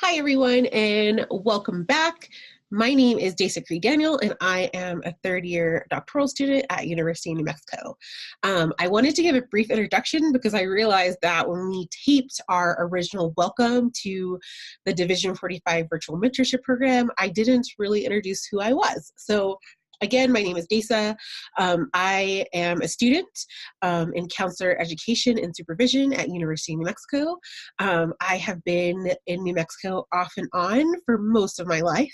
Hi, everyone, and welcome back. My name is Desa Karye Daniel, and I am a third-year doctoral student at University of New Mexico. I wanted to give a brief introduction because I realized that when we taped our original welcome to the Div45 Virtual Mentorship Program, I didn't really introduce who I was. So again, my name is Desa. I am a student in counselor education and supervision at University of New Mexico. I have been in New Mexico off and on for most of my life,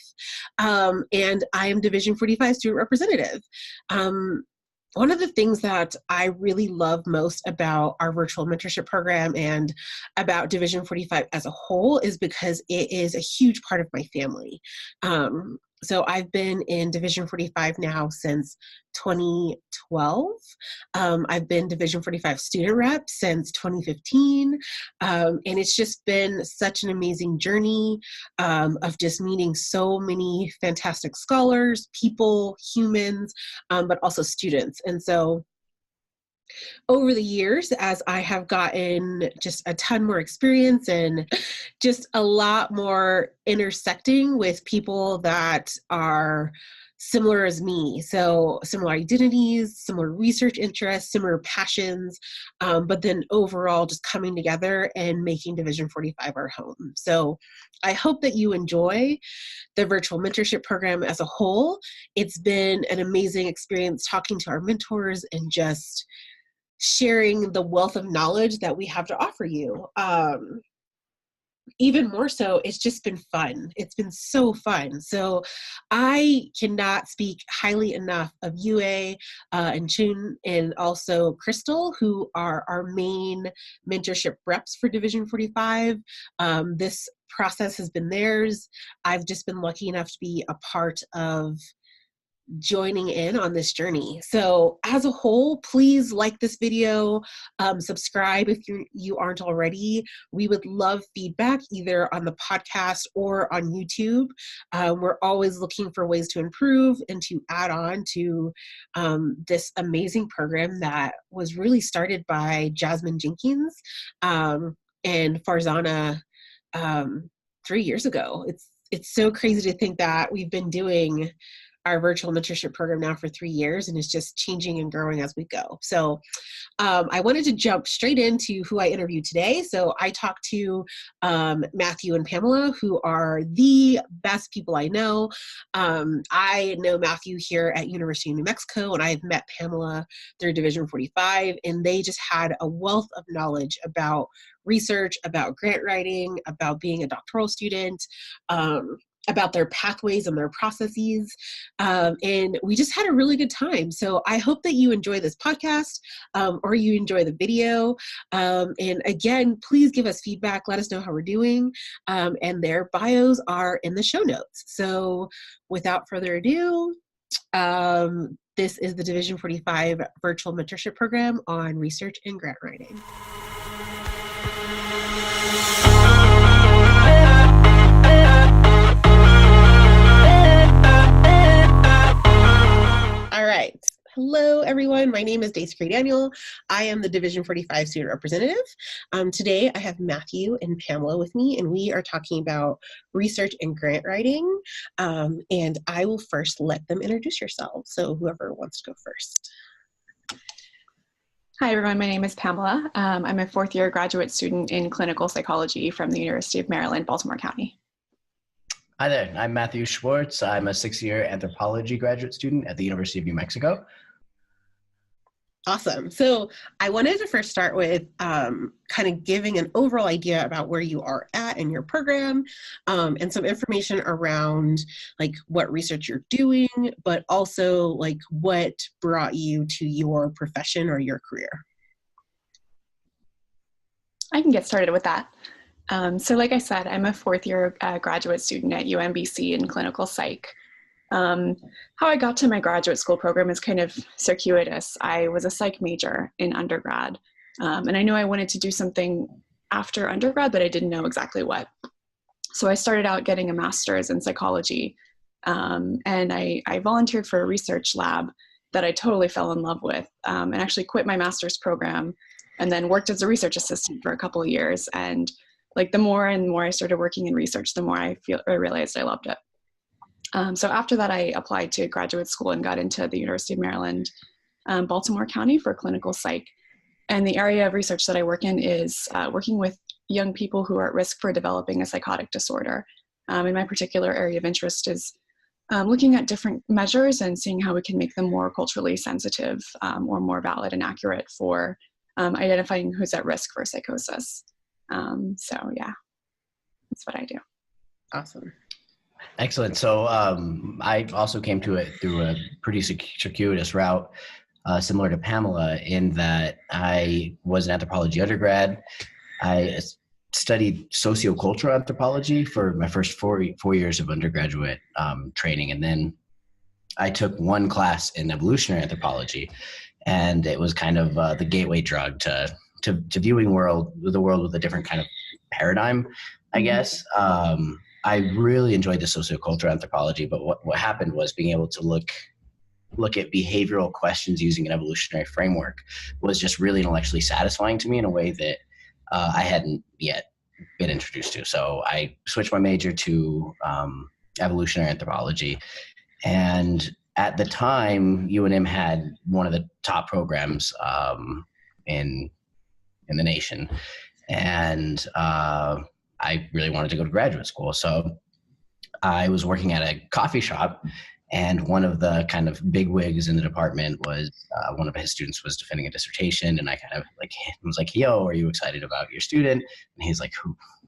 and I am Division 45 student representative. One of the things that I really love most about our virtual mentorship program and about Division 45 as a whole is because it is a huge part of my family. So I've been in Division 45 now since 2012. I've been Division 45 student rep since 2015. And it's just been such an amazing journey of just meeting so many fantastic scholars, people, humans, but also students. And so over the years, as I have gotten just a ton more experience and just a lot more intersecting with people that are similar as me. So similar identities, similar research interests, similar passions, but then overall just coming together and making Division 45 our home. So I hope that you enjoy the virtual mentorship program as a whole. It's been an amazing experience talking to our mentors and just sharing the wealth of knowledge that we have to offer you. Even more so, it's just been fun. It's been so fun. So I cannot speak highly enough of Yue and Chun and also Crystal, who are our main mentorship reps for Division 45. This process has been theirs. I've just been lucky enough to be a part of joining in on this journey. So as a whole, please like this video, subscribe if you aren't already. We would love feedback either on the podcast or on YouTube. We're always looking for ways to improve and to add on to this amazing program that was really started by Jasmine Jenkins and Farzana 3 years ago. It's so crazy to think that we've been doing our virtual mentorship program now for 3 years, and it's just changing and growing as we go. So I wanted to jump straight into who I interviewed today. So I talked to Matthew and Pamela, who are the best people I know. I know Matthew here at University of New Mexico, and I have met Pamela through Division 45, and they just had a wealth of knowledge about research, about grant writing, about being a doctoral student, about their pathways and their processes. And we just had a really good time. So I hope that you enjoy this podcast or you enjoy the video. And again, please give us feedback. Let us know how we're doing. And their bios are in the show notes. So without further ado, this is the Division 45 Virtual Mentorship Program on Research and Grant Writing. All right. Hello, everyone. My name is Desa Karye Daniel. I am the Division 45 student representative. Today, I have Matthew and Pamela with me, and we are talking about research and grant writing. And I will first let them introduce yourselves. So whoever wants to go first. Hi, everyone. My name is Pamela. I'm a fourth-year graduate student in clinical psychology from the University of Maryland, Baltimore County. Hi there, I'm Matthew Schwartz. I'm a sixth-year anthropology graduate student at the University of New Mexico. Awesome. So I wanted to first start with kind of giving an overall idea about where you are at in your program and some information around like what research you're doing, but also like what brought you to your profession or your career. I can get started with that. So like I said, I'm a fourth-year graduate student at UMBC in clinical psych. How I got to my graduate school program is kind of circuitous. I was a psych major in undergrad, and I knew I wanted to do something after undergrad, but I didn't know exactly what. So I started out getting a master's in psychology, and I volunteered for a research lab that I totally fell in love with, and actually quit my master's program and then worked as a research assistant for a couple of years. And like the more and more I started working in research, the more I realized I loved it. So after that, I applied to graduate school and got into the University of Maryland, Baltimore County for clinical psych. And the area of research that I work in is working with young people who are at risk for developing a psychotic disorder. And my particular area of interest is looking at different measures and seeing how we can make them more culturally sensitive or more valid and accurate for identifying who's at risk for psychosis. So yeah, that's what I do. Awesome. Excellent. So I also came to it through a pretty circuitous route, similar to Pamela, in that I was an anthropology undergrad. I studied sociocultural anthropology for my first four years of undergraduate training. And then I took one class in evolutionary anthropology, and it was kind of the gateway drug to viewing the world with a different kind of paradigm, I guess. I really enjoyed the sociocultural anthropology, but what happened was being able to look at behavioral questions using an evolutionary framework was just really intellectually satisfying to me in a way that I hadn't yet been introduced to. So I switched my major to evolutionary anthropology. And at the time, UNM had one of the top programs in the nation. And I really wanted to go to graduate school. So I was working at a coffee shop, and one of the kind of big wigs in the department was one of his students was defending a dissertation. And I kind of was like, yo, are you excited about your student? And he's like,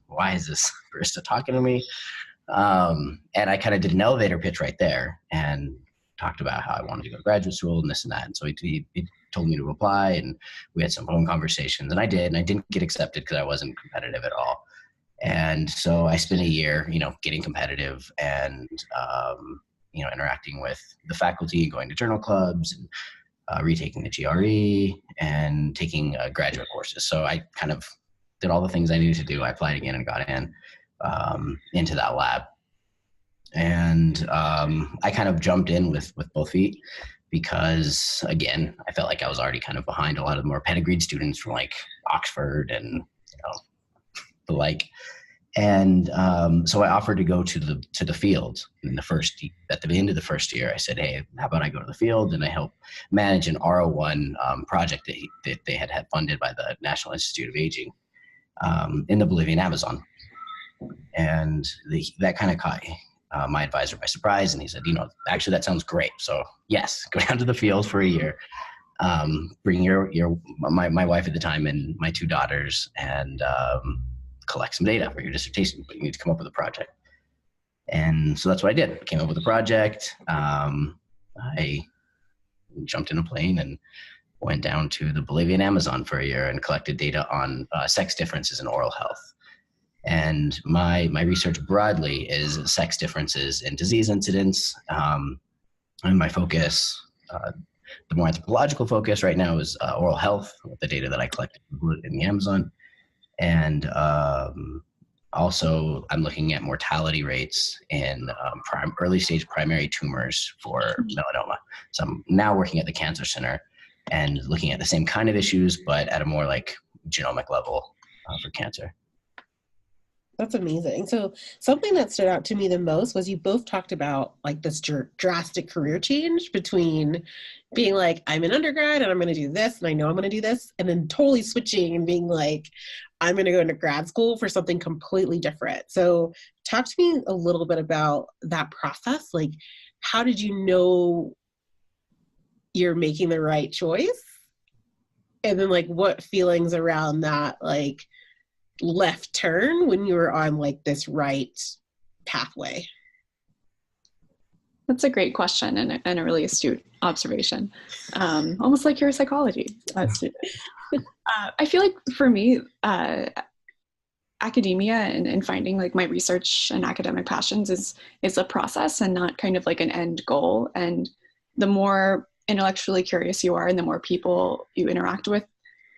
why is this barista talking to me? And I kind of did an elevator pitch right there and talked about how I wanted to go to graduate school and this and that. And so he told me to apply, and we had some phone conversations, and I did, and I didn't get accepted because I wasn't competitive at all. And so I spent a year, getting competitive and, interacting with the faculty, going to journal clubs, and retaking the GRE and taking graduate courses. So I kind of did all the things I needed to do. I applied again and got into that lab. And I kind of jumped in with both feet because, again, I felt like I was already kind of behind a lot of the more pedigreed students from like Oxford and the like. And so I offered to go to the field at the end of the first year. I said, hey, how about I go to the field and I help manage an R01 project that they had funded by the National Institute of Aging in the Bolivian Amazon. And that kind of caught my advisor by surprise. And he said, actually that sounds great. So yes, go down to the field for a year. Bring my wife at the time and my two daughters, and collect some data for your dissertation, but you need to come up with a project. And so that's what I did. I came up with a project. I jumped in a plane and went down to the Bolivian Amazon for a year and collected data on sex differences in oral health. And my research broadly is sex differences in disease incidence. And my focus, the more anthropological focus right now is oral health, with the data that I collected in the Amazon. And also, I'm looking at mortality rates in early stage primary tumors for melanoma. So I'm now working at the Cancer Center and looking at the same kind of issues, but at a more like genomic level for cancer. That's amazing. So something that stood out to me the most was you both talked about like this drastic career change between being like, I'm an undergrad and I'm going to do this and I know I'm going to do this, and then totally switching and being like, I'm going to go into grad school for something completely different. So talk to me a little bit about that process. Like, how did you know you're making the right choice? And then like, what feelings around that, like, left turn when you were on like this right pathway? That's a great question and a really astute observation. Almost like you're a psychology student. I feel like for me, academia and finding like my research and academic passions is a process and not kind of like an end goal. And the more intellectually curious you are and the more people you interact with,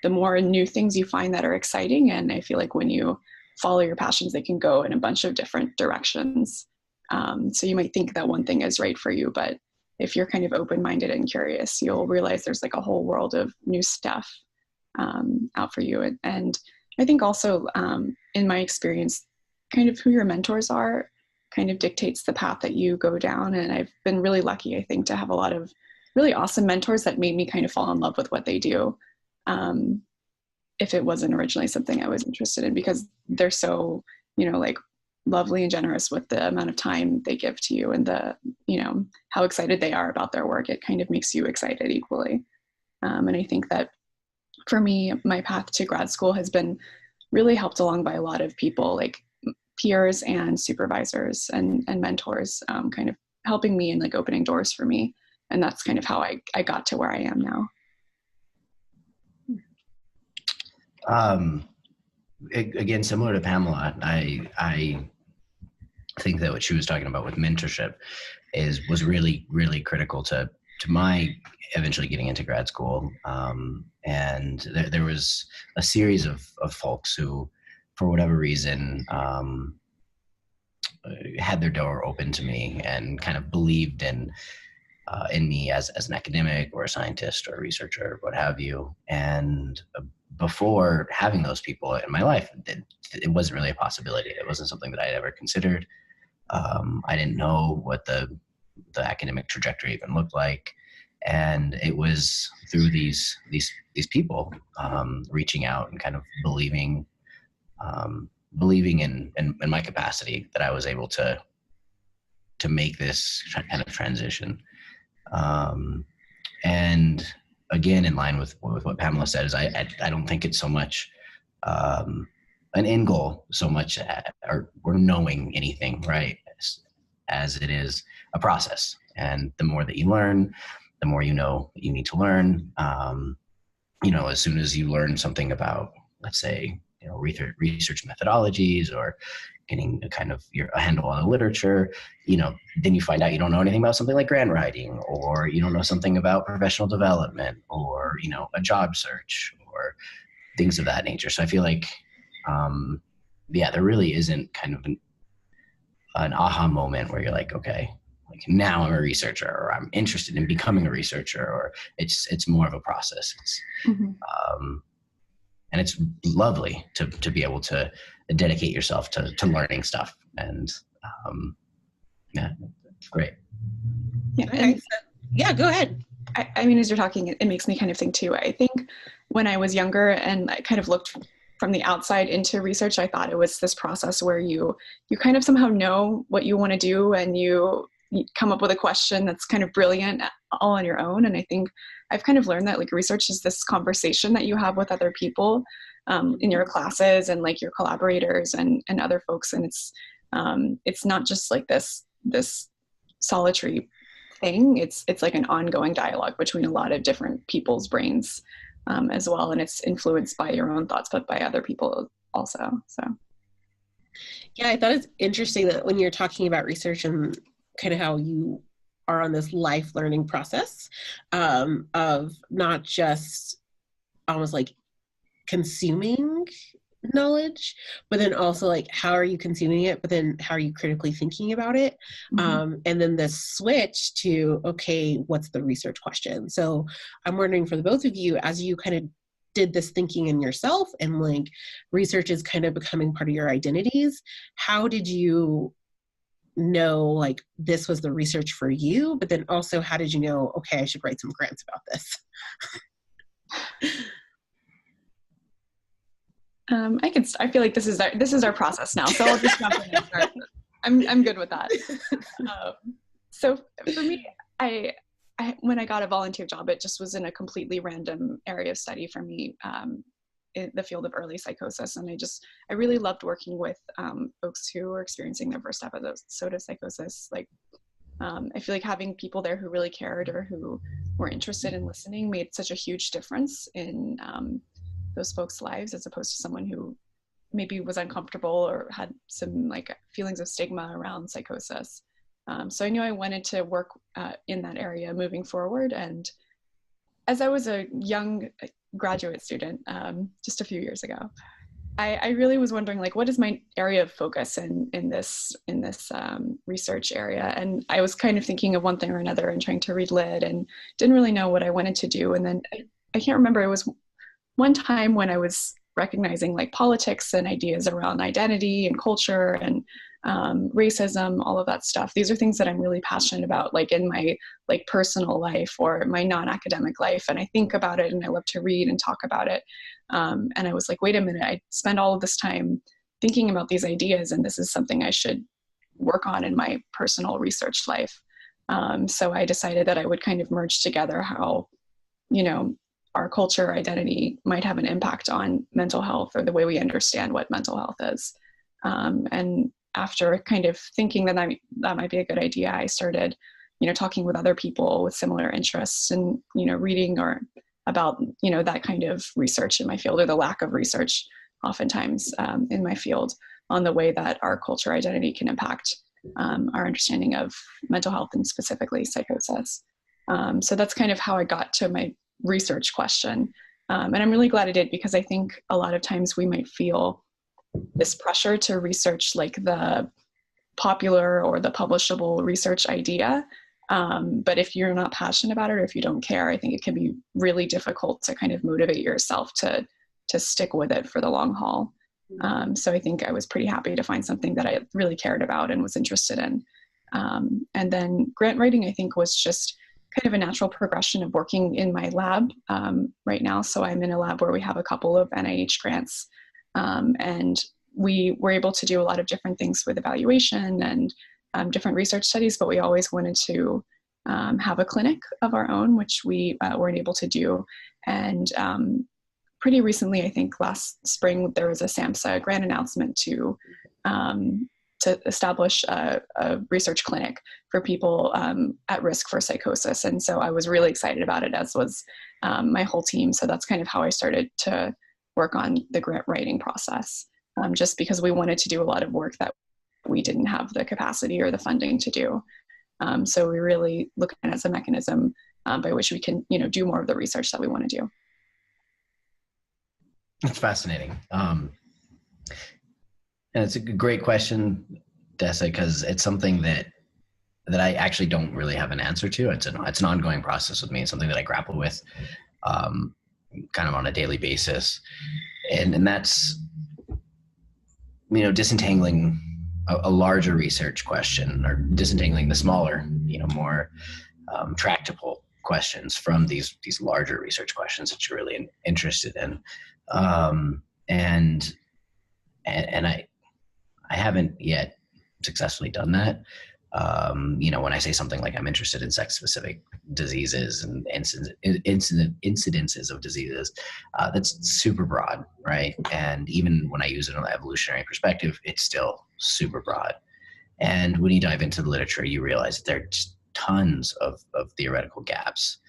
the more new things you find that are exciting. And I feel like when you follow your passions, they can go in a bunch of different directions. So you might think that one thing is right for you, but if you're kind of open-minded and curious, you'll realize there's like a whole world of new stuff out for you. And I think also in my experience, kind of who your mentors are kind of dictates the path that you go down. And I've been really lucky, I think, to have a lot of really awesome mentors that made me kind of fall in love with what they do. If it wasn't originally something I was interested in, because they're so, like lovely and generous with the amount of time they give to you and the, how excited they are about their work. It kind of makes you excited equally. And I think that for me, my path to grad school has been really helped along by a lot of people, like peers and supervisors and mentors, kind of helping me and like opening doors for me. And that's kind of how I got to where I am now. Again, similar to Pamela, I think that what she was talking about with mentorship was really, really critical to my eventually getting into grad school. And there was a series of folks who, for whatever reason, had their door open to me and kind of believed in me as an academic or a scientist or a researcher, or what have you. And before having those people in my life, it wasn't really a possibility. It wasn't something that I had ever considered. I didn't know what the academic trajectory even looked like. And it was through these people reaching out and kind of believing in my capacity that I was able to make this kind of transition. And again, in line with what Pamela said, is I don't think it's so much an end goal so much or knowing anything, right, as it is a process. And the more that you learn, the more you know that you need to learn. As soon as you learn something about, let's say, research methodologies or getting a handle on the literature, then you find out you don't know anything about something like grant writing, or you don't know something about professional development, or, a job search or things of that nature. So I feel like, there really isn't kind of an aha moment where you're like, okay, like now I'm a researcher, or I'm interested in becoming a researcher, or it's more of a process. And it's lovely to be able to dedicate yourself to learning stuff. And it's great. Yeah. Okay. Yeah, go ahead. I mean, as you're talking, it makes me kind of think too. I think when I was younger and I kind of looked from the outside into research, I thought it was this process where you kind of somehow know what you want to do, and you come up with a question that's kind of brilliant all on your own. And I think I've kind of learned that like research is this conversation that you have with other people in your classes and like your collaborators and other folks. And it's not just like this solitary thing. It's like an ongoing dialogue between a lot of different people's brains as well. And it's influenced by your own thoughts, but by other people also. So. Yeah, I thought it's interesting that when you're talking about research and kind of how you are on this life learning process of not just almost like consuming knowledge, but then also like how are you consuming it, but then how are you critically thinking about it? And then the switch to, okay, what's the research question? So I'm wondering for the both of you, as you kind of did this thinking in yourself and like research is kind of becoming part of your identities, how did you know like this was the research for you, but then also how did you know, okay, I should write some grants about this? I feel like this is our process now, so I'll just jump in and start. I'm good with that. So for me, I when I got a volunteer job, it just was in a completely random area of study for me, in the field of early psychosis. And I really loved working with folks who were experiencing their first episode of psychosis. Like, I feel like having people there who really cared or who were interested in listening made such a huge difference in those folks' lives, as opposed to someone who maybe was uncomfortable or had some like feelings of stigma around psychosis. So I knew I wanted to work in that area moving forward. And as I was a young graduate student, just a few years ago, I really was wondering, like, what is my area of focus in this research area? And I was kind of thinking of one thing or another and trying to read lit and didn't really know what I wanted to do. And then I can't remember, it was one time when I was recognizing like politics and ideas around identity and culture and racism, all of that stuff. These are things that I'm really passionate about, like in my like personal life or my non-academic life. And I think about it and I love to read and talk about it. And I was like, wait a minute, I spend all of this time thinking about these ideas, and this is something I should work on in my personal research life. So I decided that I would kind of merge together how, you know, our culture identity might have an impact on mental health or the way we understand what mental health is. And after kind of thinking that that might be a good idea, I started, you know, talking with other people with similar interests and, you know, reading or about, you know, that kind of research in my field, or the lack of research oftentimes in my field on the way that our culture identity can impact our understanding of mental health and specifically psychosis. So that's kind of how I got to my research question. And I'm really glad I did, because I think a lot of times we might feel this pressure to research like the popular or the publishable research idea. But if you're not passionate about it, or if you don't care, I think it can be really difficult to kind of motivate yourself to stick with it for the long haul. So I think I was pretty happy to find something that I really cared about and was interested in. And then grant writing, I think, was just kind of a natural progression of working in my lab right now. So I'm in a lab where we have a couple of NIH grants, and we were able to do a lot of different things with evaluation and different research studies, but we always wanted to have a clinic of our own, which we weren't able to do. And pretty recently, I think last spring, there was a SAMHSA grant announcement to establish a research clinic for people at risk for psychosis. And so I was really excited about it, as was my whole team. So that's kind of how I started to work on the grant writing process, just because we wanted to do a lot of work that we didn't have the capacity or the funding to do. So we really look at it as a mechanism by which we can, you know, do more of the research that we want to do. That's fascinating. And it's a great question, Desa, because it's something that I actually don't really have an answer to. It's an ongoing process with me. It's something that I grapple with kind of on a daily basis. And that's, you know, disentangling a larger research question, or disentangling the smaller, you know, more tractable questions from these larger research questions that you're really interested in. And I haven't yet successfully done that. You know, when I say something like I'm interested in sex-specific diseases and incidences of diseases, that's super broad, right? And even when I use it on an evolutionary perspective, it's still super broad. And when you dive into the literature, you realize that there are just tons of theoretical gaps,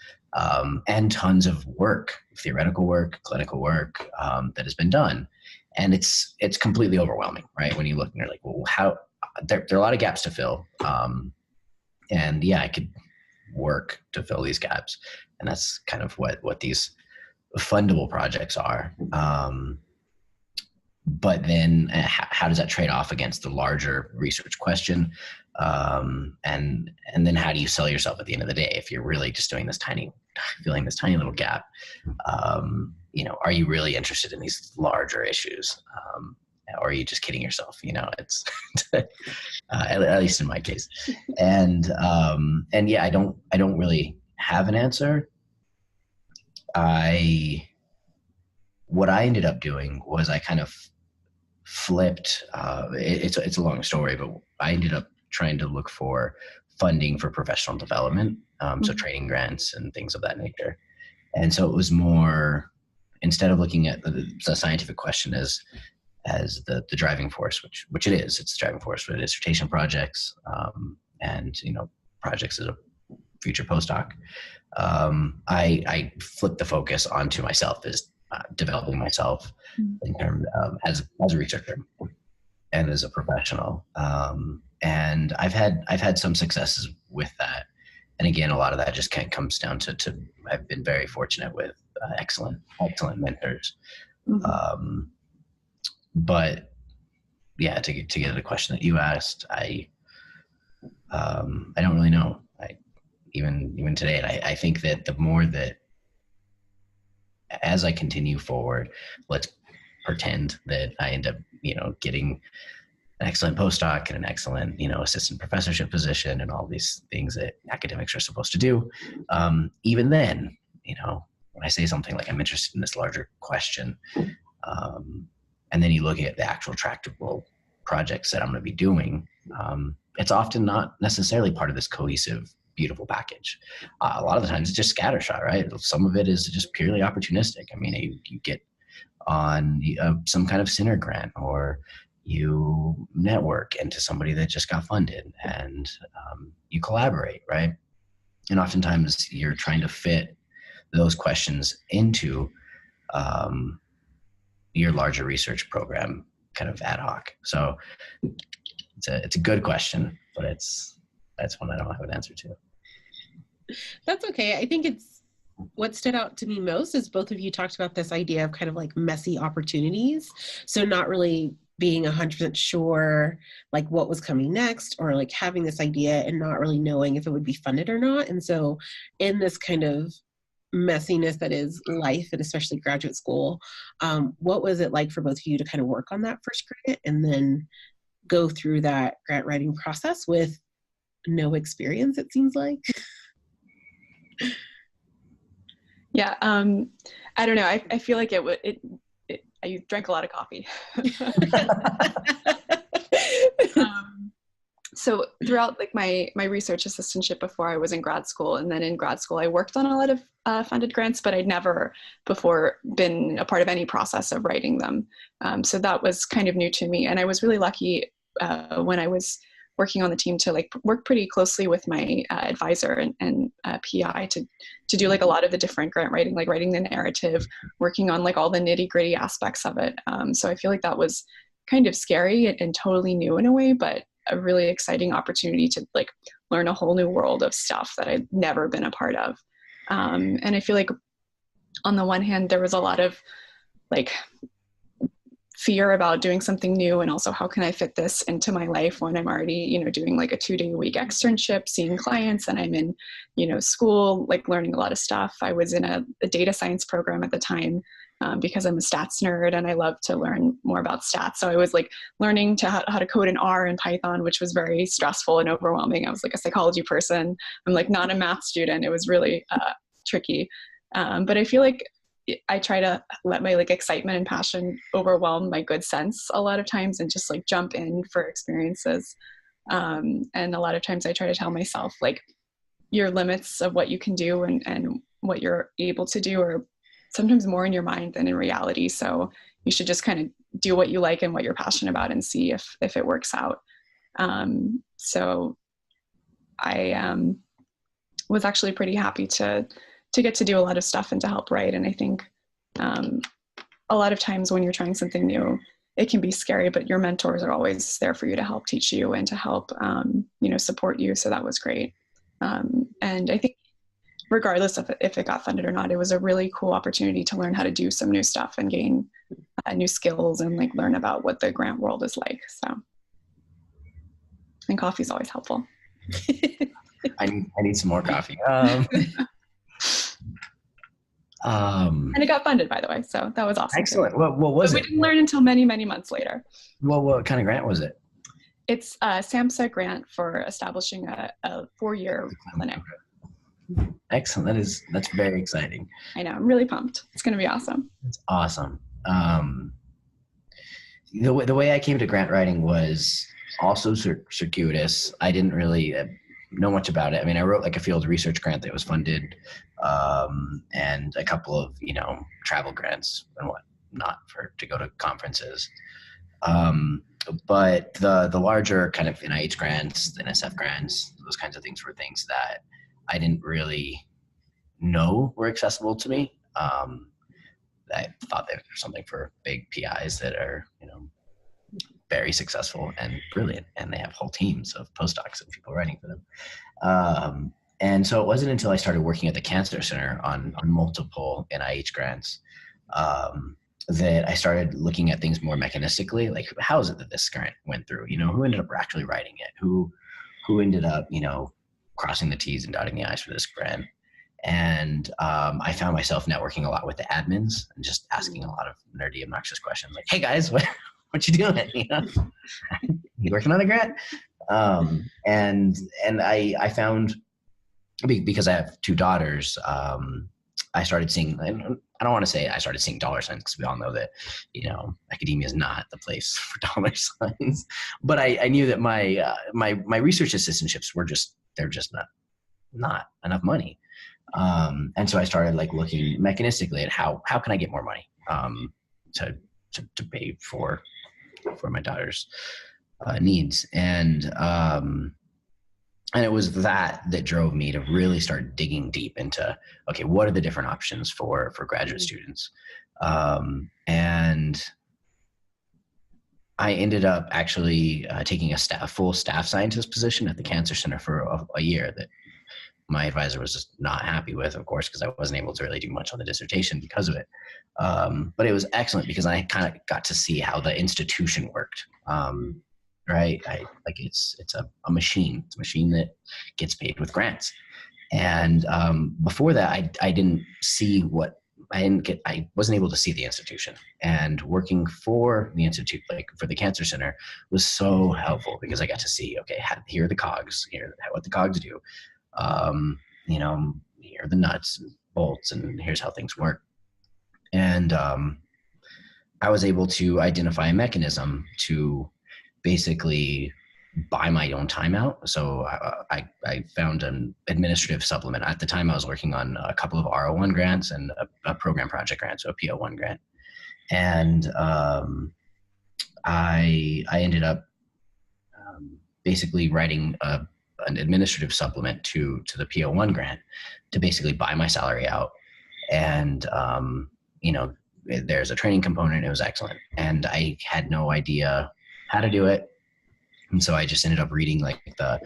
and tons of work, theoretical work, clinical work that has been done. And it's completely overwhelming, right? When you look and you're like, well, how, there are a lot of gaps to fill. And yeah, I could work to fill these gaps. And that's kind of what these fundable projects are. But then how does that trade off against the larger research question? And then how do you sell yourself at the end of the day if you're really just doing filling this tiny little gap? You know, are you really interested in these larger issues? Or are you just kidding yourself? You know, it's at least in my case. And yeah, I don't really have an answer. What I ended up doing was I kind of flipped. It's a long story, but I ended up trying to look for funding for professional development, so training grants and things of that nature. And so it was more, instead of looking at the scientific question as the driving force, which it is, it's the driving force for dissertation projects, and, you know, projects as a future postdoc. I flipped the focus onto myself as developing myself in terms of as a researcher and as a professional. And I've had some successes with that. And again, a lot of that just kind of comes down to I've been very fortunate with excellent mentors. But yeah, to get to the question that you asked, I don't really know. Even today, and I think that the more that as I continue forward, let's pretend that I end up, getting an excellent postdoc and an excellent, assistant professorship position and all these things that academics are supposed to do. Even then, when I say something like I'm interested in this larger question, and then you look at the actual tractable projects that I'm going to be doing, it's often not necessarily part of this cohesive, beautiful package. A lot of the times it's just scattershot, right? Some of it is just purely opportunistic. I mean, you get on some kind of center grant, or you network into somebody that just got funded, and you collaborate, right? And oftentimes you're trying to fit those questions into your larger research program, kind of ad hoc. So it's a good question, but that's one I don't have an answer to. That's okay. I think what stood out to me most is both of you talked about this idea of kind of like messy opportunities. So not really being 100% sure like what was coming next, or like having this idea and not really knowing if it would be funded or not. And so in this kind of messiness that is life, and especially graduate school, what was it like for both of you to kind of work on that first grant and then go through that grant writing process with no experience, it seems like? Yeah, I don't know. I feel like I drank a lot of coffee. So throughout like my research assistantship before I was in grad school, and then in grad school, I worked on a lot of funded grants, but I'd never before been a part of any process of writing them. So that was kind of new to me. And I was really lucky when I was working on the team to like work pretty closely with my advisor and PI to do like a lot of the different grant writing, like writing the narrative, working on like all the nitty gritty aspects of it. So I feel like that was kind of scary and totally new in a way, but a really exciting opportunity to like learn a whole new world of stuff that I'd never been a part of. And I feel like on the one hand, there was a lot of like fear about doing something new, and also how can I fit this into my life when I'm already, doing like a 2-day-a-week externship, seeing clients, and I'm in, school, like learning a lot of stuff. I was in a data science program at the time because I'm a stats nerd and I love to learn more about stats. So I was like learning how to code in R and Python, which was very stressful and overwhelming. I was like a psychology person. I'm like not a math student. It was really tricky. But I feel like I try to let my like excitement and passion overwhelm my good sense a lot of times and just like jump in for experiences. And a lot of times I try to tell myself like your limits of what you can do and what you're able to do are sometimes more in your mind than in reality. So you should just kind of do what you like and what you're passionate about and see if it works out. So I was actually pretty happy to get to do a lot of stuff and to help write. And I think a lot of times when you're trying something new, it can be scary, but your mentors are always there for you to help teach you and to help, support you. So that was great. And I think regardless of if it got funded or not, it was a really cool opportunity to learn how to do some new stuff and gain new skills and like learn about what the grant world is like. So, and coffee is always helpful. I need some more coffee. And it got funded, by the way, so that was awesome. Excellent. What was it? We didn't learn until many, many months later. Well, what kind of grant was it? It's a SAMHSA grant for establishing a 4-year clinic. Excellent. That's very exciting. I know. I'm really pumped. It's going to be awesome. It's awesome. The way I came to grant writing was also circuitous. I didn't really know much about it. I mean, I wrote like a field research grant that was funded, and a couple of travel grants and whatnot to go to conferences. But the larger kind of NIH grants, the NSF grants, those kinds of things were things that I didn't really know were accessible to me. I thought they were something for big PIs that are, very successful and brilliant, and they have whole teams of postdocs and people writing for them. And so it wasn't until I started working at the Cancer Center on multiple NIH grants that I started looking at things more mechanistically, like how is it that this grant went through? Who ended up actually writing it? Who ended up, crossing the T's and dotting the I's for this grant? And I found myself networking a lot with the admins and just asking a lot of nerdy, obnoxious questions like, hey guys, what you doing? You know, you working on a grant? And I found, because I have two daughters, I started seeing, I don't want to say I started seeing dollar signs, because we all know that, you know, academia is not the place for dollar signs. But I knew that my research assistantships they're just not enough money. And so I started like looking mechanistically at how can I get more money to pay for my daughter's needs. And it was that drove me to really start digging deep into, okay, what are the different options for graduate students? And I ended up actually taking a full staff scientist position at the Cancer Center for a year that my advisor was just not happy with, of course, because I wasn't able to really do much on the dissertation because of it. But it was excellent because I kind of got to see how the institution worked. Right? It's a machine. It's a machine that gets paid with grants. And before that, I wasn't able to see the institution. And working for the institute, like for the Cancer Center, was so helpful because I got to see, okay, here are the cogs, here what the cogs do. You know, here are the nuts and bolts, and here's how things work. And I was able to identify a mechanism to basically buy my own time out. So I found an administrative supplement. At the time I was working on a couple of R01 grants and a program project grant, so a PO1 grant. And I ended up basically writing an administrative supplement to the PO1 grant to basically buy my salary out. And, you know, there's a training component. It was excellent. And I had no idea how to do it. And so I just ended up reading like the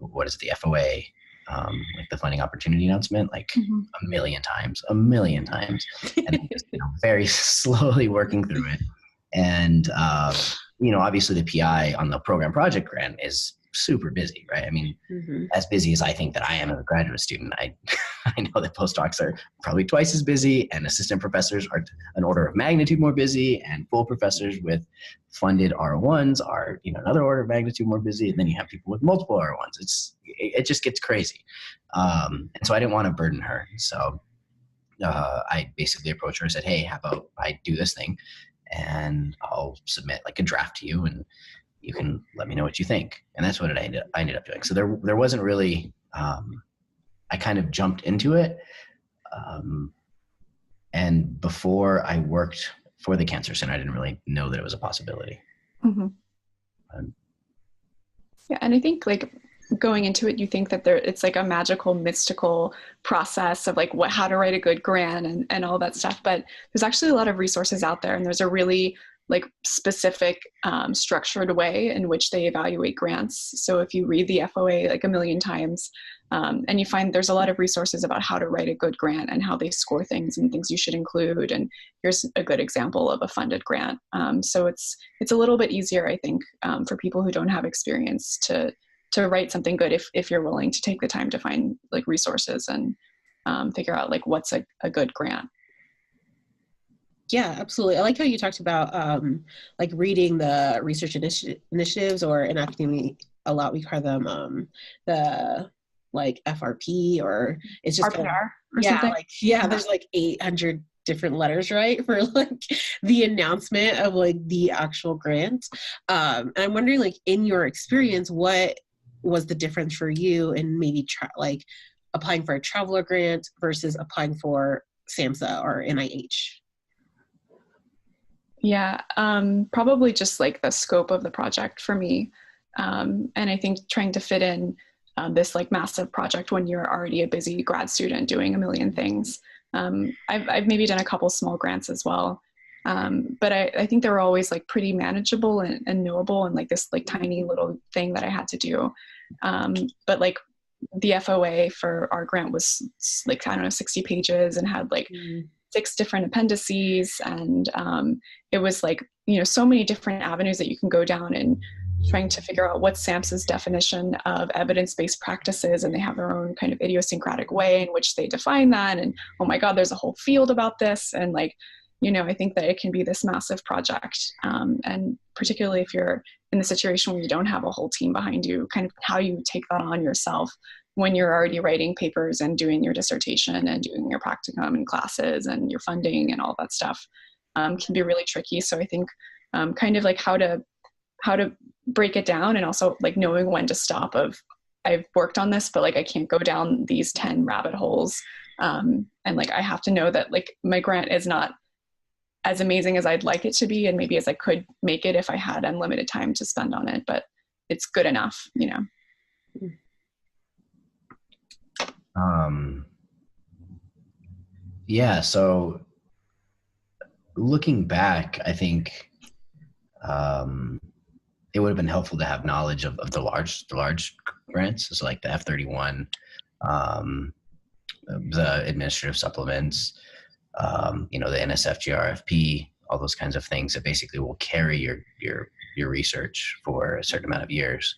FOA, like the funding opportunity announcement, like a million times, and just, you know, very slowly working through it. And, you know, obviously the PI on the program project grant is super busy, right? I mean, as busy as I think that I am as a graduate student, I know that postdocs are probably twice as busy, and assistant professors are an order of magnitude more busy, and full professors with funded R1s are, you know, another order of magnitude more busy. And then you have people with multiple R1s. It just gets crazy. And so I didn't want to burden her. So I basically approached her and said, hey, how about I do this thing and I'll submit like a draft to you, and you can let me know what you think. And that's what I ended up doing. So there wasn't really, I kind of jumped into it. And before I worked for the Cancer Center, I didn't really know that it was a possibility. Yeah, and I think like going into it, you think that it's like a magical, mystical process of like how to write a good grant and all that stuff. But there's actually a lot of resources out there, and there's a really like specific structured way in which they evaluate grants. So if you read the FOA like a million times, and you find there's a lot of resources about how to write a good grant and how they score things and things you should include. And here's a good example of a funded grant. So it's a little bit easier, I think, for people who don't have experience to write something good if you're willing to take the time to find like resources and figure out like what's a good grant. Yeah, absolutely. I like how you talked about like reading the research initiatives, or in academia a lot we call them the like FRP, or it's just RPR or yeah, something. like there's like 800 different letters, right, for like the announcement of like the actual grant. And I'm wondering, like, in your experience, what was the difference for you in maybe like applying for a traveler grant versus applying for SAMHSA or NIH? Yeah, probably just like the scope of the project for me. And I think trying to fit in this like massive project when you're already a busy grad student doing a million things. I've maybe done a couple small grants as well. But I think they were always like pretty manageable and knowable, and like this like tiny little thing that I had to do. But like the FOA for our grant was like, I don't know, 60 pages and had like 6 different appendices. And it was like, you know, so many different avenues that you can go down and trying to figure out what's SAMHSA's definition of evidence-based practices, and they have their own kind of idiosyncratic way in which they define that. And oh my God, there's a whole field about this. And like, you know, I think that it can be this massive project. And particularly if you're in the situation where you don't have a whole team behind you, kind of how you take that on yourself when you're already writing papers and doing your dissertation and doing your practicum and classes and your funding and all that stuff can be really tricky. So I think kind of like how to break it down, and also like knowing when to stop of, I've worked on this, but like I can't go down these 10 rabbit holes. And like I have to know that like my grant is not as amazing as I'd like it to be, and maybe as I could make it if I had unlimited time to spend on it, but it's good enough, you know. Yeah, so looking back, I think it would have been helpful to have knowledge of the large grants, so like the F31, the administrative supplements, you know, the NSF GRFP, all those kinds of things that basically will carry your research for a certain amount of years.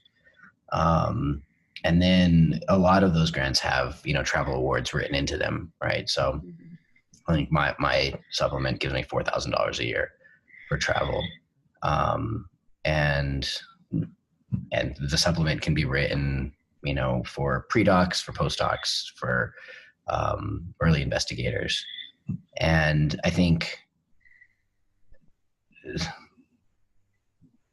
And then a lot of those grants have, you know, travel awards written into them, right? So I think my supplement gives me $4,000 a year for travel. And the supplement can be written, you know, for pre-docs, for postdocs, for early investigators. And I think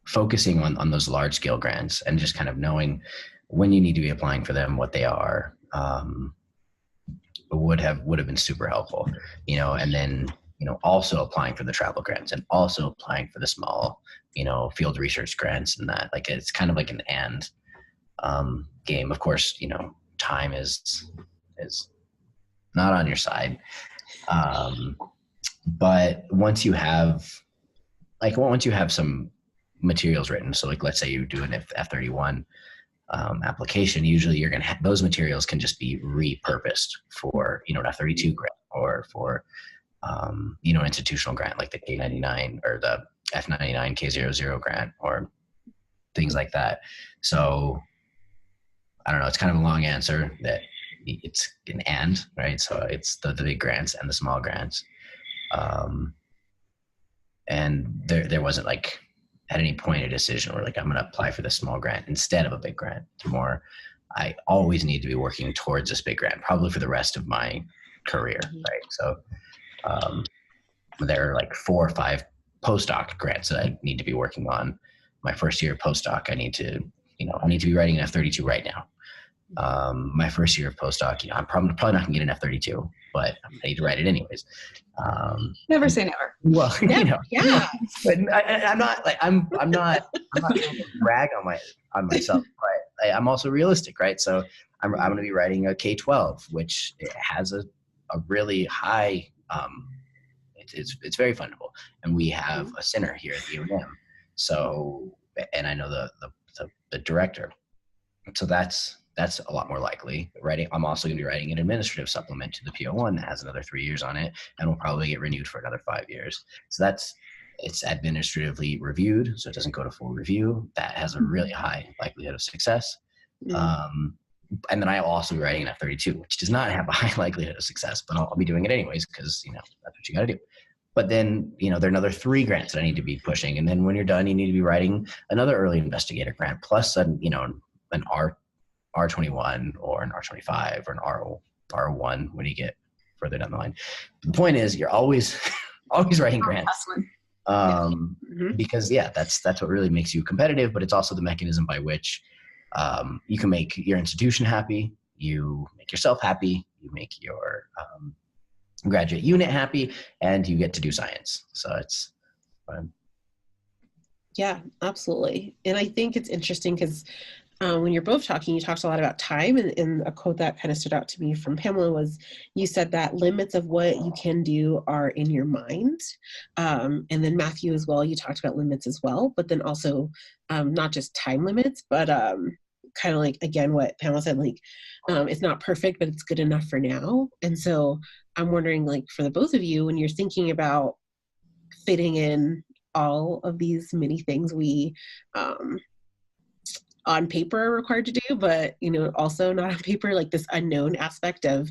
focusing on those large scale grants and just kind of knowing when you need to be applying for them, what they are, would have been super helpful, you know. And then, you know, also applying for the travel grants and also applying for the small, you know, field research grants, and that, like, it's kind of like an and game. Of course, you know, time is not on your side. But once you have some materials written, so like, let's say you do an F31 application, usually you're going to have those materials can just be repurposed for, you know, an F32 grant, or for, you know, institutional grant like the K99 or the F99 K00 grant, or things like that. So I don't know, it's kind of a long answer that it's an and, right? So it's the big grants and the small grants. And there wasn't like at any point a decision where like I'm going to apply for the small grant instead of a big grant. It's more, I always need to be working towards this big grant, probably for the rest of my career, right? So there are like 4 or 5 postdoc grants that I need to be working on. My first year of postdoc, I need to be writing an F32 right now. My first year of postdoc, you know, I'm probably not going to get an F32, but I need to write it anyways. Never say never. Well, Yeah, you know, yeah. but I'm not trying to brag on myself, but I'm also realistic, right? So I'm going to be writing a K-12, which has a really high, it's very fundable, and we have a center here at the UM. So, and I know the director, so that's a lot more likely. I'm also going to be writing an administrative supplement to the PO1 that has another 3 years on it, and will probably get renewed for another 5 years. So it's administratively reviewed, so it doesn't go to full review. That has a really high likelihood of success. And then I'll also be writing an F32, which does not have a high likelihood of success, but I'll be doing it anyways, because, you know, that's what you got to do. But then, you know, there are another 3 grants that I need to be pushing. And then when you're done, you need to be writing another early investigator grant, plus an R21 or an R25 or an R1 when you get further down the line. The point is, you're always writing grants. Because that's what really makes you competitive, but it's also the mechanism by which you can make your institution happy, you make yourself happy, you make your graduate unit happy, and you get to do science. So it's fun. Yeah, absolutely. And I think it's interesting because when you're both talking, you talked a lot about time, and a quote that kind of stood out to me from Pamela was, you said that limits of what you can do are in your mind. And then Matthew as well, you talked about limits as well, but then also not just time limits, but kind of like, again, what Pamela said, like, it's not perfect, but it's good enough for now. And so I'm wondering, like, for the both of you, when you're thinking about fitting in all of these many things we on paper are required to do, but, you know, also not on paper, like this unknown aspect of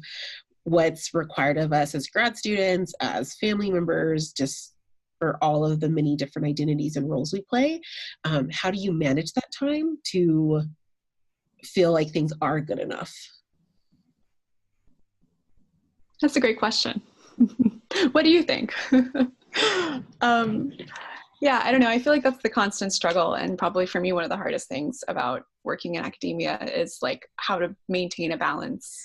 what's required of us as grad students, as family members, just for all of the many different identities and roles we play. How do you manage that time to feel like things are good enough? That's a great question. What do you think? Yeah, I don't know. I feel like that's the constant struggle. And probably for me, one of the hardest things about working in academia is like how to maintain a balance,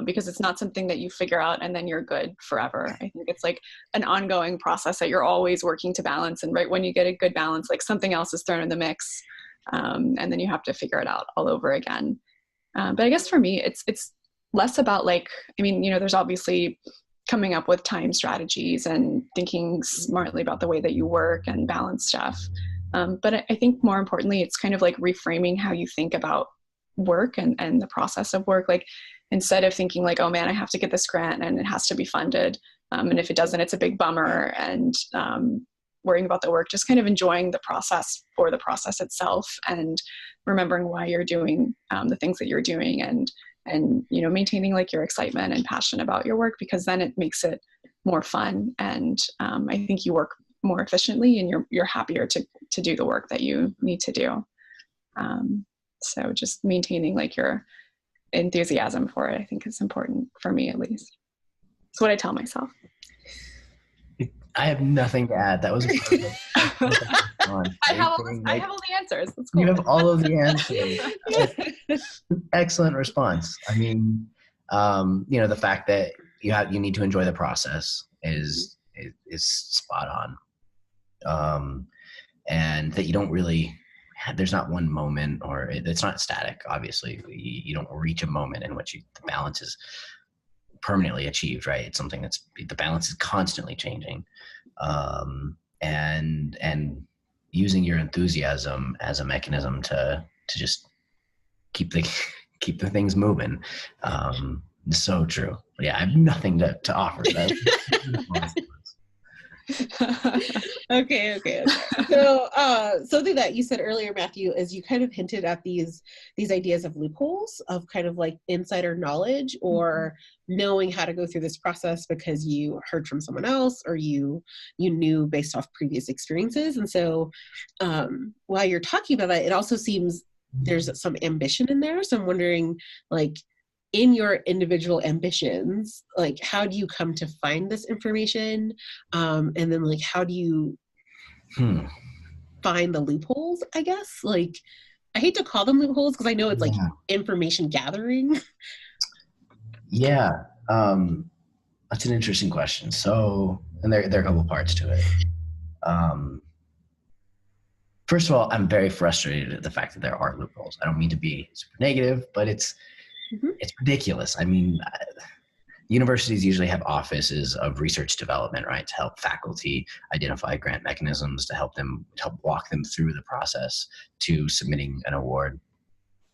because it's not something that you figure out and then you're good forever. I think it's like an ongoing process that you're always working to balance. And right when you get a good balance, like something else is thrown in the mix, and then you have to figure it out all over again. But I guess for me, it's less about like, I mean, you know, there's obviously coming up with time strategies and thinking smartly about the way that you work and balance stuff. But I think more importantly, it's kind of like reframing how you think about work and the process of work. Like instead of thinking like, oh man, I have to get this grant and it has to be funded. And if it doesn't, it's a big bummer, and worrying about the work, just kind of enjoying the process for the process itself and remembering why you're doing the things that you're doing, and you know, maintaining like your excitement and passion about your work, because then it makes it more fun, and I think you work more efficiently and you're happier to do the work that you need to do. So just maintaining like your enthusiasm for it, I think is important for me, at least. It's what I tell myself. I have nothing to add. That was a perfect I have all the answers. That's cool. You have all of the answers. Excellent response. I mean, you know, the fact that you need to enjoy the process is spot on. And that you don't really, there's not one moment, or it's not static. Obviously, you don't reach a moment in which the balance is permanently achieved, right? It's something the balance is constantly changing. And using your enthusiasm as a mechanism to just keep the things moving. So true. But yeah, I have nothing to offer. Okay. So something that you said earlier, Matthew, is you kind of hinted at these ideas of loopholes of kind of like insider knowledge, or knowing how to go through this process because you heard from someone else, or you knew based off previous experiences. And so while you're talking about that, it also seems there's some ambition in there. So I'm wondering, like, in your individual ambitions, like, how do you come to find this information? And then like, how do you find the loopholes, I guess? Like, I hate to call them loopholes because I know it's like information gathering. Yeah. That's an interesting question. So, and there are a couple parts to it. First of all, I'm very frustrated at the fact that there are loopholes. I don't mean to be super negative, but it's ridiculous. I mean, universities usually have offices of research development, right, to help faculty identify grant mechanisms, to help walk them through the process to submitting an award.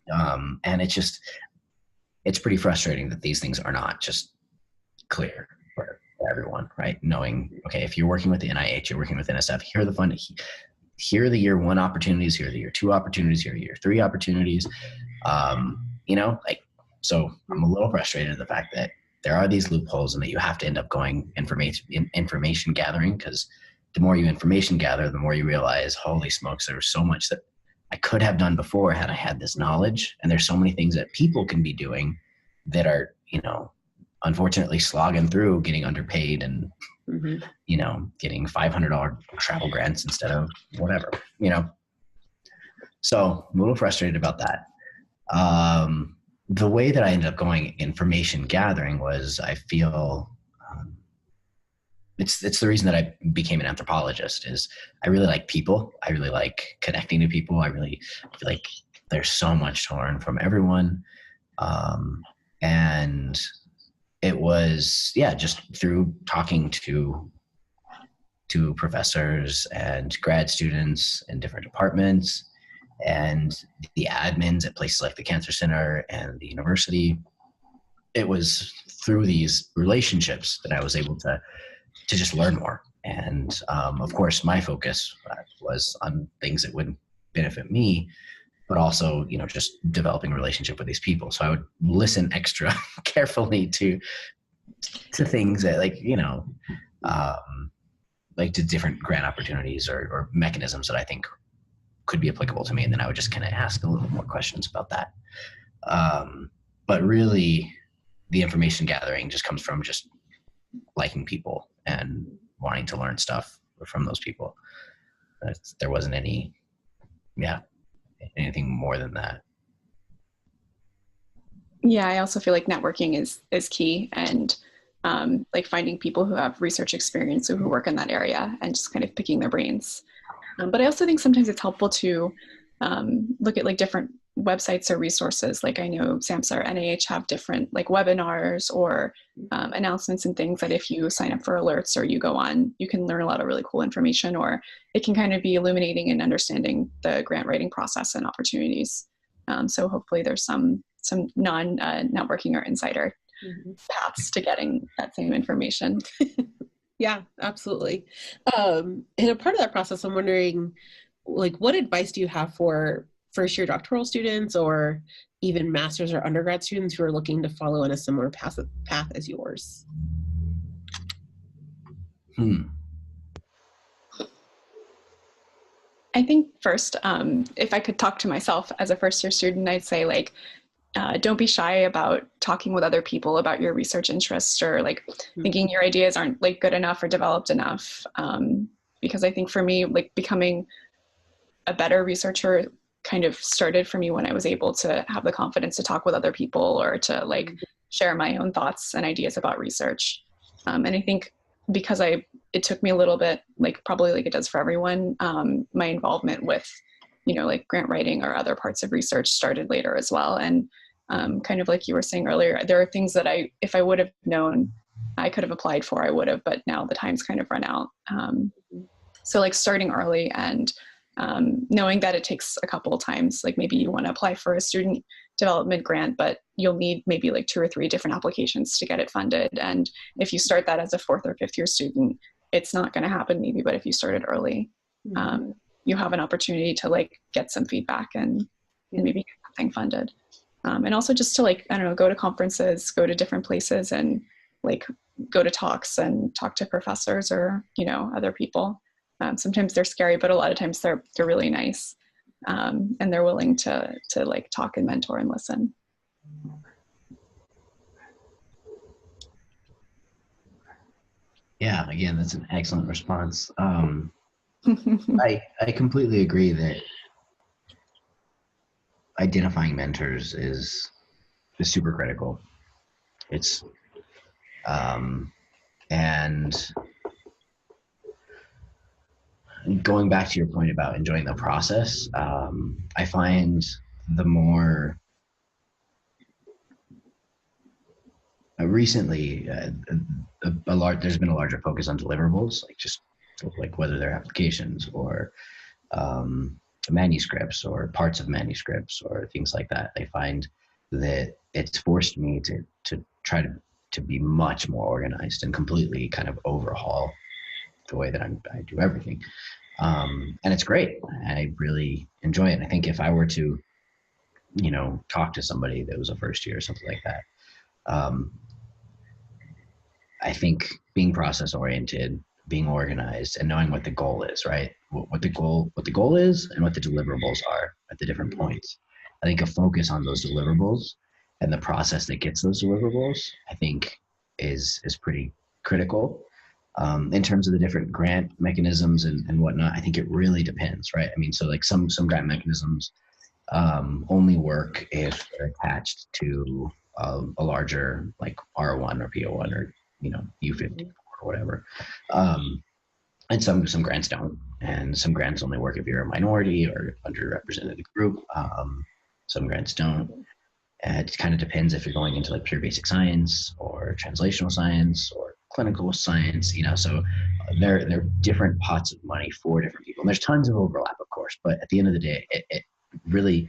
And it's pretty frustrating that these things are not just clear for everyone, right? Knowing, okay, if you're working with the NIH, you're working with NSF, here are the year one opportunities, here are the year two opportunities, here are year three opportunities. You know, like, so I'm a little frustrated at the fact that there are these loopholes and that you have to end up going information gathering, because the more you information gather, the more you realize, holy smokes, there was so much that I could have done before had I had this knowledge. And there's so many things that people can be doing that are, you know, unfortunately slogging through, getting underpaid and, you know, getting $500 travel grants instead of whatever, you know. So I'm a little frustrated about that. The way that I ended up going information gathering was, I feel, it's the reason that I became an anthropologist, is I really like people. I really like connecting to people. I feel like there's so much to learn from everyone. And it was, just through talking to professors and grad students in different departments and the admins at places like the Cancer Center and the university. It was through these relationships that I was able to just learn more. And of course, my focus was on things that would benefit me. but also, just developing a relationship with these people. So I would listen extra carefully to things that like to different grant opportunities or mechanisms that I think could be applicable to me. And then I would just kind of ask a little more questions about that. But really the information gathering just comes from just liking people and wanting to learn stuff from those people. There wasn't anything more than that. Yeah, I also feel like networking is key, and like finding people who have research experience or who work in that area and just kind of picking their brains. But I also think sometimes it's helpful to look at like different websites or resources. Like I know SAMHSA or NIH have different like webinars or announcements and things that if you sign up for alerts or you go on, you can learn a lot of really cool information, or it can kind of be illuminating and understanding the grant writing process and opportunities. So hopefully there's some non-networking or insider paths to getting that same information. Yeah, absolutely. And a part of that process, I'm wondering, like, what advice do you have for first-year doctoral students or even master's or undergrad students who are looking to follow in a similar path as yours? I think first, if I could talk to myself as a first-year student, I'd say like, don't be shy about talking with other people about your research interests or like thinking your ideas aren't like good enough or developed enough. Because I think for me, like becoming a better researcher kind of started for me when I was able to have the confidence to talk with other people or to like share my own thoughts and ideas about research. And I think because it took me a little bit, like probably like it does for everyone, my involvement with, like grant writing or other parts of research started later as well. And kind of like you were saying earlier, there are things that if I would have known I could have applied for, I would have, but now the time's kind of run out. So like starting early and knowing that it takes a couple of times, like maybe you want to apply for a student development grant, but you'll need maybe like 2 or 3 different applications to get it funded. And if you start that as a 4th or 5th year student, it's not going to happen maybe, but if you started early, you have an opportunity to like get some feedback and maybe get something funded. And also just to like, I don't know, go to conferences, go to different places and like go to talks and talk to professors or, other people. Sometimes they're scary, but a lot of times they're really nice. And they're willing to like talk and mentor and listen. Yeah, again, that's an excellent response. I completely agree that identifying mentors is super critical. It's and going back to your point about enjoying the process, I find the more recently there's been a larger focus on deliverables, like whether they're applications or manuscripts or parts of manuscripts or things like that. I find that it's forced me to try to be much more organized and completely kind of overhaul the way that I do everything. And it's great. I really enjoy it. And I think if I were to, talk to somebody that was a first year or something like that, I think being process oriented, being organized, and knowing what the goal is, right? What the goal is and what the deliverables are at the different points. I think a focus on those deliverables and the process that gets those deliverables, I think is pretty critical. In terms of the different grant mechanisms and whatnot, I think it really depends, right? I mean, so like some grant mechanisms only work if they're attached to a larger like R01 or PO1 or U50 or whatever. And some grants don't, and some grants only work if you're a minority or underrepresented group. Some grants don't. It kind of depends if you're going into like pure basic science or translational science or clinical science, so there are different pots of money for different people. And there's tons of overlap, of course, but at the end of the day, it really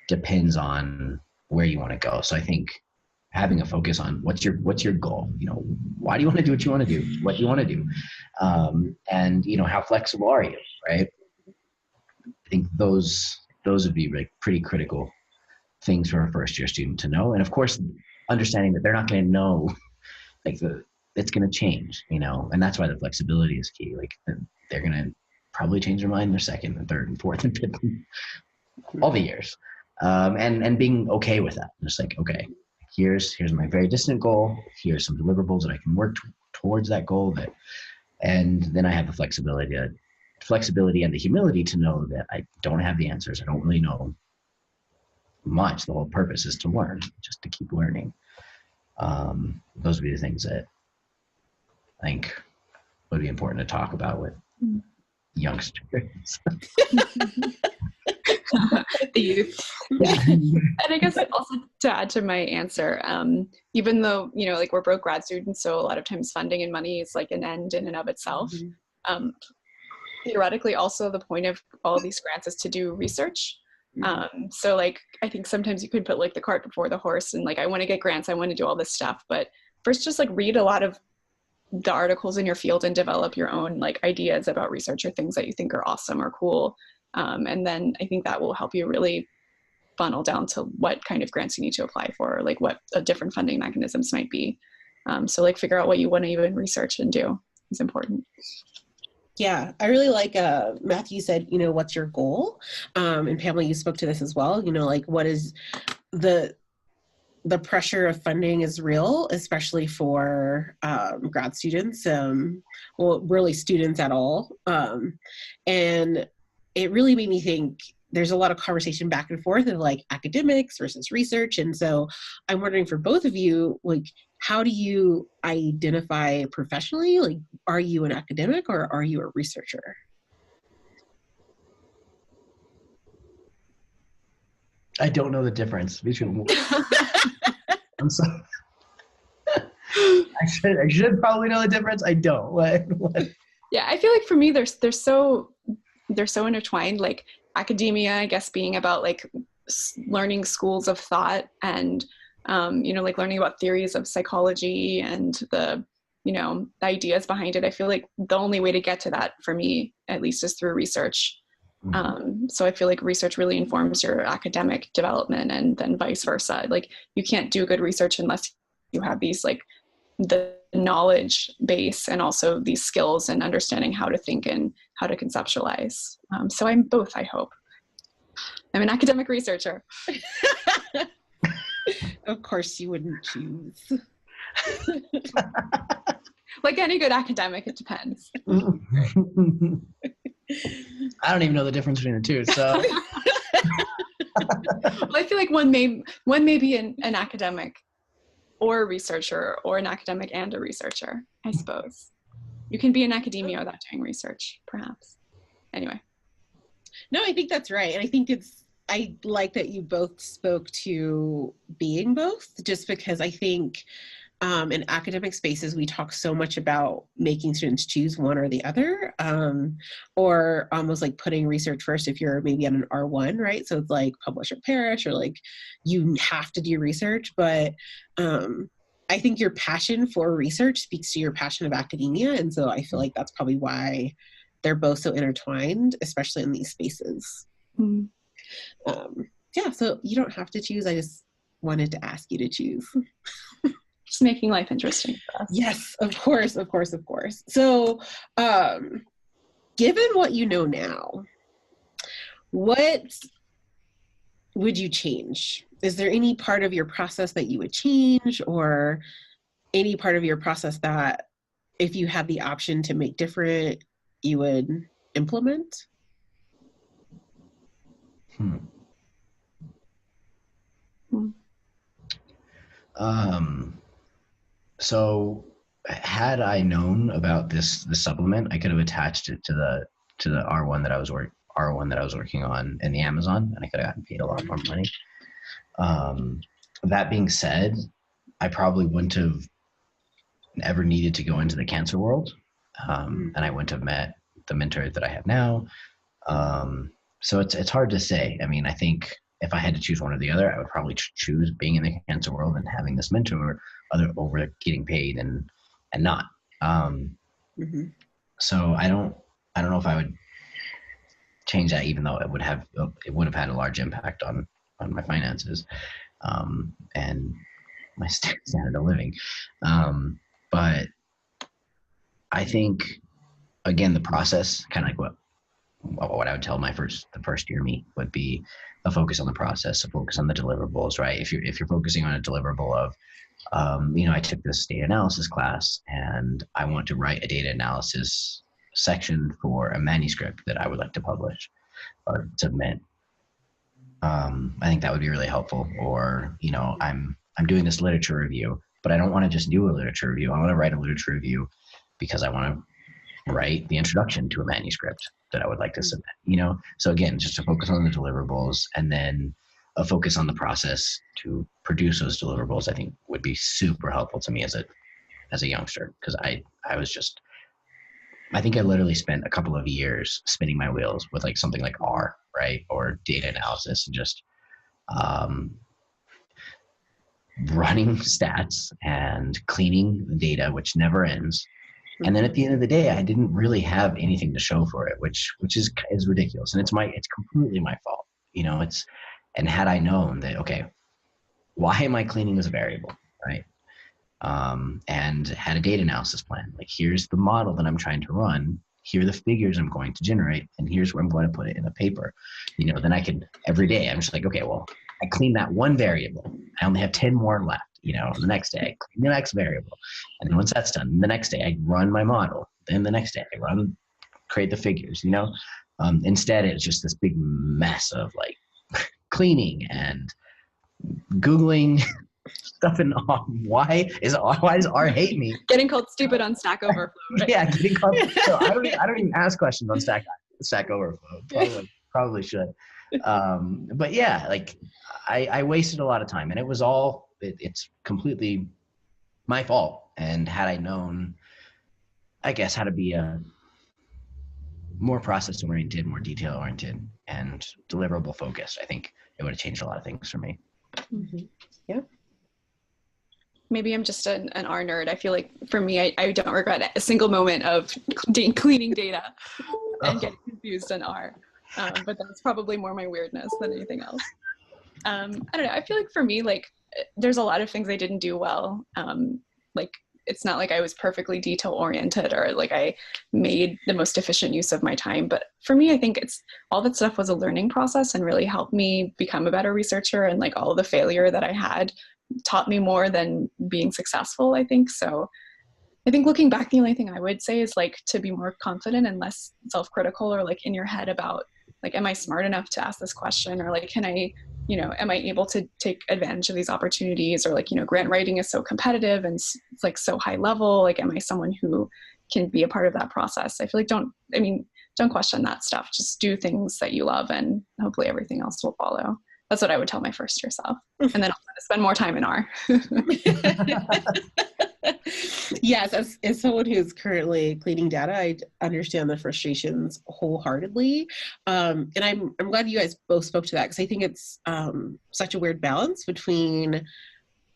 depends on where you want to go. So I think having a focus on what's your goal, why do you want to do what you want to do? What do you want to do? And how flexible are you, right? I think those those would be like pretty critical things for a first year student to know. And of course, understanding that they're not going to know, like it's going to change, you know, and that's why the flexibility is key. Like they're going to probably change their mind in their second and third and fourth and fifth, all the years. And being okay with that. Just like, okay, here's my very distant goal. Here's some deliverables that I can work towards that goal. And then I have the flexibility and the humility to know that I don't have the answers. I don't really know much. The whole purpose is to learn, just to keep learning. Those would be the things that I think would be important to talk about with youngsters. The youth. Yeah. And I guess also to add to my answer, even though, you know, like we're broke grad students, so a lot of times funding and money is like an end in and of itself. Theoretically, also the point of all of these grants is to do research. So like, I think sometimes you could put like the cart before the horse and like, I want to get grants, I want to do all this stuff, but first just like read a lot of the articles in your field and develop your own like ideas about research or things that you think are awesome or cool. And then I think that will help you really funnel down to what kind of grants you need to apply for, or like what different funding mechanisms might be. So like figure out what you want to even research and do is important. Yeah, I really like Matthew said, you know, what's your goal? And Pamela, you spoke to this as well, you know, like what is the pressure of funding is real, especially for grad students, well, really students at all. And it really made me think there's a lot of conversation back and forth of like academics versus research. And so I'm wondering for both of you, like, how do you identify professionally? Like, are you an academic or are you a researcher? I don't know the difference between. I'm sorry. I should probably know the difference. I don't. What? Yeah, I feel like for me, they're so intertwined. Like academia, I guess, being about like learning schools of thought and you know, like learning about theories of psychology and the, you know, the ideas behind it. I feel like the only way to get to that for me, at least, is through research. So I feel like research really informs your academic development and then vice versa. Like you can't do good research unless you have these like the knowledge base and also these skills and understanding how to think and how to conceptualize. So I'm both, I hope. I'm an academic researcher. Of course you wouldn't choose. Like any good academic, it depends. I don't even know the difference between the two, so. Well, I feel like one may be an academic or a researcher, or an academic and a researcher, I suppose. You can be in academia without doing research, perhaps. Anyway. No, I think that's right. And I think I like that you both spoke to being both, just because I think in academic spaces, we talk so much about making students choose one or the other, or almost like putting research first if you're maybe on an R1, right? So it's like publish or perish, or like you have to do research. But I think your passion for research speaks to your passion of academia. And so I feel like that's probably why they're both so intertwined, especially in these spaces. Yeah, so you don't have to choose. I just wanted to ask you to choose. Just making life interesting for us. Yes, of course. So, given what you know now, what would you change? Is there any part of your process that you would change, or any part of your process that if you had the option to make different, you would implement? So had I known about this supplement, I could have attached it to the R1 that I was working on in the Amazon, and I could have gotten paid a lot more money. That being said, I probably wouldn't have ever needed to go into the cancer world, and I wouldn't have met the mentor that I have now. So it's hard to say. I mean, I think if I had to choose one or the other, I would probably choose being in the cancer world and having this mentor over getting paid and not. So I don't know if I would change that, even though it would have had a large impact on my finances and my standard of living. But I think, again, the process, kind of like what I would tell the first year me would be a focus on the process, a focus on the deliverables, right? If you're focusing on a deliverable of, I took this data analysis class and I want to write a data analysis section for a manuscript that I would like to publish or submit. I think that would be really helpful. Or, I'm doing this literature review, but I don't want to just do a literature review. I want to write a literature review because I want to write the introduction to a manuscript that I would like to submit, So again, just to focus on the deliverables, and then a focus on the process to produce those deliverables, I think would be super helpful to me as a youngster. Because I think I literally spent a couple of years spinning my wheels with like something like R, right? Or data analysis, and just running stats and cleaning the data, which never ends. And then at the end of the day, I didn't really have anything to show for it, which is ridiculous. And it's completely my fault. And had I known that, okay, why am I cleaning this variable, right? And had a data analysis plan. Like, here's the model that I'm trying to run. Here are the figures I'm going to generate, and here's where I'm going to put it in a paper. Then I can, every day, I'm just like, okay, well, I clean that one variable. I only have 10 more left. The next day I clean the next variable. And then once that's done, the next day I run my model. Then the next day I create the figures, Instead, it's just this big mess of like cleaning and Googling stuff in R. Why does R hate me? Getting called stupid on Stack Overflow. Right? Yeah, getting called. So I don't even ask questions on Stack Overflow. Probably should. But yeah, like I wasted a lot of time, and it was all, it's completely my fault. And had I known, I guess, how to be a more process oriented, more detail oriented, and deliverable focused, I think it would have changed a lot of things for me. Mm-hmm. Yeah. Maybe I'm just an R nerd. I feel like for me, I don't regret a single moment of cleaning data and getting confused in R. But that's probably more my weirdness than anything else. I don't know. I feel like for me, like, there's a lot of things I didn't do well. Like, it's not like I was perfectly detail oriented or like I made the most efficient use of my time. But for me, I think all that stuff was a learning process and really helped me become a better researcher. And like all the failure that I had taught me more than being successful, I think. So I think looking back, the only thing I would say is like to be more confident and less self-critical or like in your head about like, am I smart enough to ask this question? Or like, can I, am I able to take advantage of these opportunities? Or like, grant writing is so competitive and it's like so high level. Like, am I someone who can be a part of that process? I feel like don't question that stuff. Just do things that you love and hopefully everything else will follow. That's what I would tell my first year self. And then I'll spend more time in R. Yes, as someone who's currently cleaning data, I understand the frustrations wholeheartedly. And I'm glad you guys both spoke to that, because I think it's such a weird balance between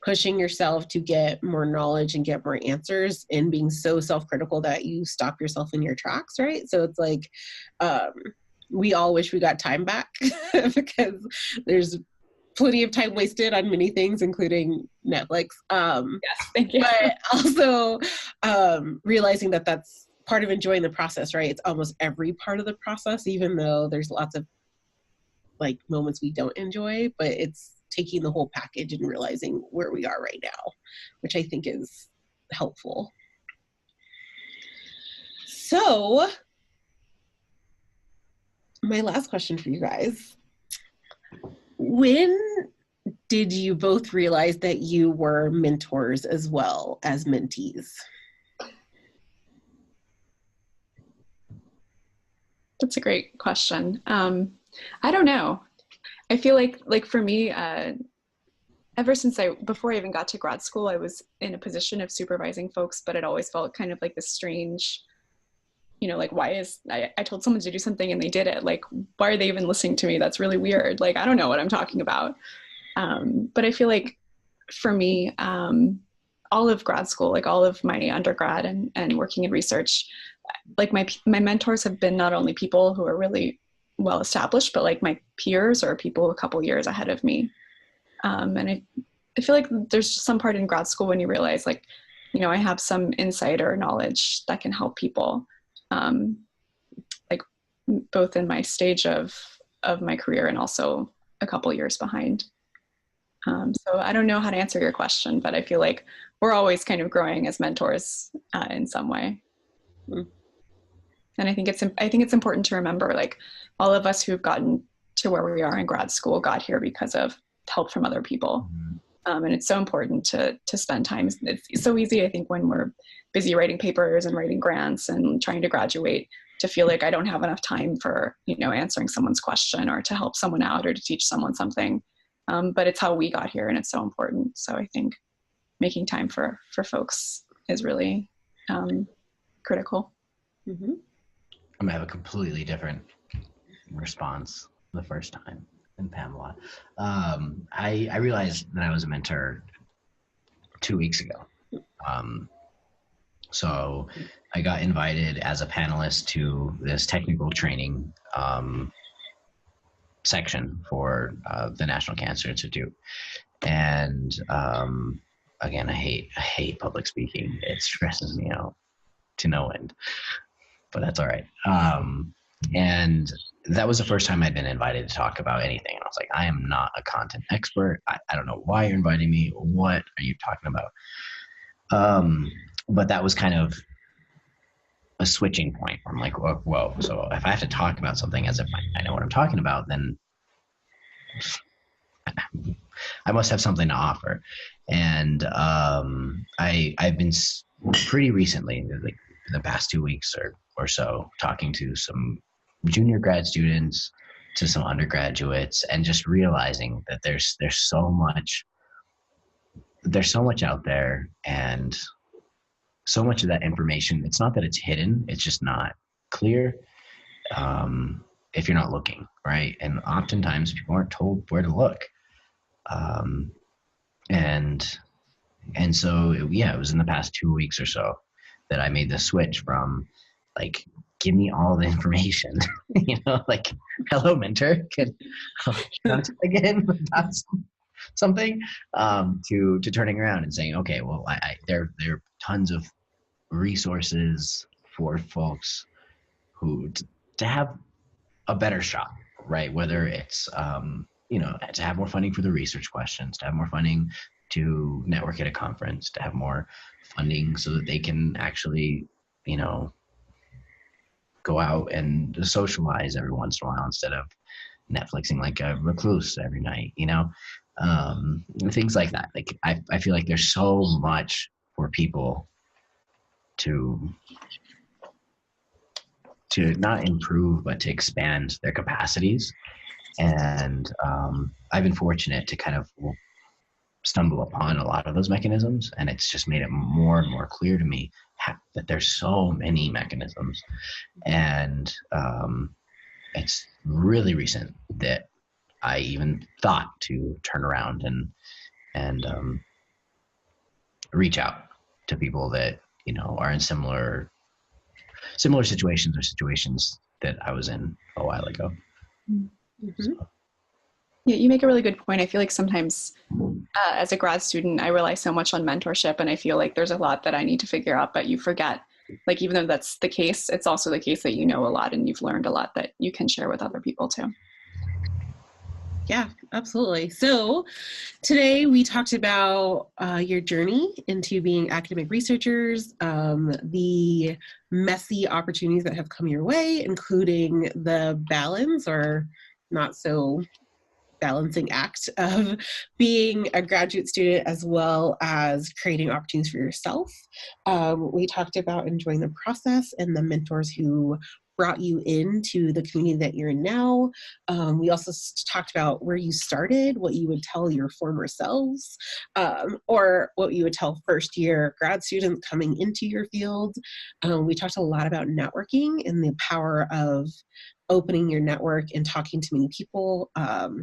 pushing yourself to get more knowledge and get more answers and being so self-critical that you stop yourself in your tracks, right? So it's like, we all wish we got time back because there's plenty of time wasted on many things, including Netflix. Yes, thank you. But also realizing that that's part of enjoying the process, right? It's almost every part of the process, even though there's lots of like moments we don't enjoy, but it's taking the whole package and realizing where we are right now, which I think is helpful. So my last question for you guys. When did you both realize that you were mentors as well as mentees? That's a great question. I don't know. I feel like for me, ever since before I even got to grad school, I was in a position of supervising folks, but it always felt kind of like this strange, like, I told someone to do something and they did it. Like, why are they even listening to me? That's really weird. Like, I don't know what I'm talking about. But I feel like for me, all of grad school, like all of my undergrad and working in research, like my mentors have been not only people who are really well established, but like my peers or people a couple years ahead of me. And I feel like there's some part in grad school when you realize like, you know, I have some insight or knowledge that can help people, like both in my stage of my career and also a couple years behind. So I don't know how to answer your question, but I feel like we're always kind of growing as mentors in some way. Mm. And I think it's important to remember, like, all of us who've gotten to where we are in grad school got here because of help from other people. And it's so important to spend time. It's so easy, I think, when we're busy writing papers and writing grants and trying to graduate, to feel like I don't have enough time for, you know, answering someone's question or to help someone out or to teach someone something. But it's how we got here, and it's so important. So I think making time for folks is really critical. Mm-hmm. I'm gonna have a completely different response the first time than Pamela. I realized that I was a mentor 2 weeks ago. So I got invited as a panelist to this technical training section for the National Cancer Institute. And again, I hate public speaking. It stresses me out to no end, but that's all right. And that was the first time I'd been invited to talk about anything. And I was like, I am not a content expert. I don't know why you're inviting me. What are you talking about? But that was kind of a switching point where I'm like, whoa. So if I have to talk about something as if I know what I'm talking about, then I must have something to offer. And I've been pretty recently, like the past 2 weeks or so, talking to some junior grad students, to some undergraduates, and just realizing that there's so much out there, and so much of that information, it's not that it's hidden, it's just not clear if you're not looking, right? And oftentimes people aren't told where to look. And so, it was in the past 2 weeks or so that I made the switch from, like, give me all the information, you know, like, hello, mentor, can again something, to turning around and saying, okay, well, there are tons of resources for folks who to have a better shot, right? Whether it's you know, to have more funding for the research questions, to have more funding to network at a conference, to have more funding so that they can actually, you know, go out and socialize every once in a while instead of Netflixing like a recluse every night, you know, things like that. Like, I feel like there's so much for people to not improve, but to expand their capacities. And I've been fortunate to kind of stumble upon a lot of those mechanisms, and it's just made it more and more clear to me that there's so many mechanisms. And it's really recent that I even thought to turn around and reach out to people that, you know, are in similar situations or situations that I was in a while ago. Mm-hmm. So. Yeah, you make a really good point. I feel like sometimes as a grad student, I rely so much on mentorship, and I feel like there's a lot that I need to figure out, but you forget, like, even though that's the case, it's also the case that you know a lot and you've learned a lot that you can share with other people too. Yeah, absolutely. So today we talked about your journey into being academic researchers, the messy opportunities that have come your way, including the balance or not so balancing act of being a graduate student as well as creating opportunities for yourself. We talked about enjoying the process and the mentors who brought you into the community that you're in now. We also talked about where you started, what you would tell your former selves, or what you would tell first year grad students coming into your field. We talked a lot about networking and the power of opening your network and talking to many people,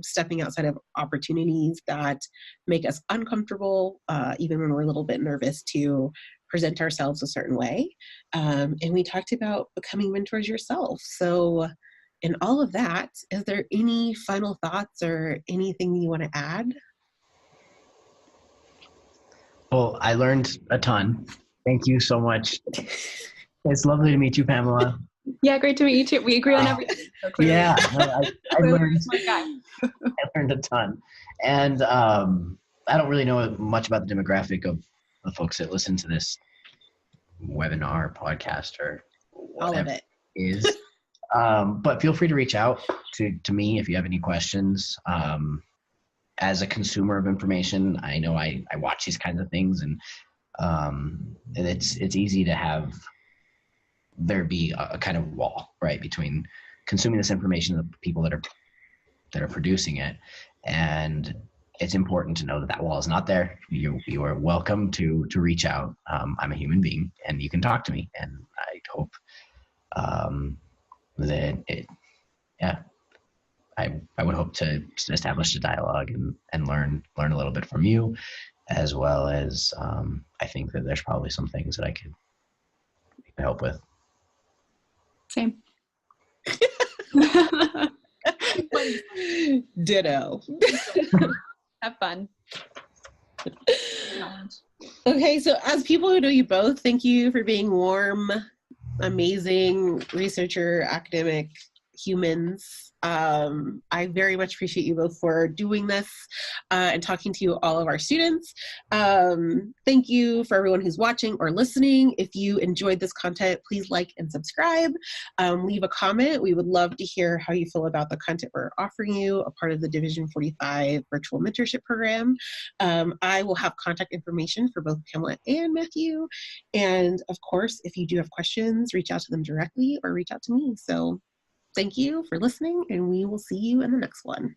stepping outside of opportunities that make us uncomfortable, even when we're a little bit nervous to present ourselves a certain way. And we talked about becoming mentors yourself. So in all of that, is there any final thoughts or anything you want to add? Well, I learned a ton. Thank you so much. It's lovely to meet you, Pamela. Yeah, great to meet you too. We agree on everything. So Yeah, no, I learned. Smart guy. I learned a ton, and I don't really know much about the demographic of the folks that listen to this webinar, podcast, or whatever All of it is. But feel free to reach out to me if you have any questions. As a consumer of information, I know I watch these kinds of things, and it's easy to have there be a kind of wall, right, between consuming this information and the people that are producing it. And it's important to know that that wall is not there. You are welcome to reach out. I'm a human being, and you can talk to me. And I hope I would hope to establish a dialogue and learn a little bit from you, as well as I think that there's probably some things that I could help with. Same. ditto. Have fun. Okay, so as people who know you both, thank you for being warm, amazing researcher, academic humans. I very much appreciate you both for doing this and talking to all of our students. Thank you for everyone who's watching or listening. If you enjoyed this content, please like and subscribe. Leave a comment. We would love to hear how you feel about the content we're offering you, a part of the Div45 Virtual Mentorship Program. I will have contact information for both Pamela and Matthew. And of course, if you do have questions, reach out to them directly or reach out to me. So thank you for listening, and we will see you in the next one.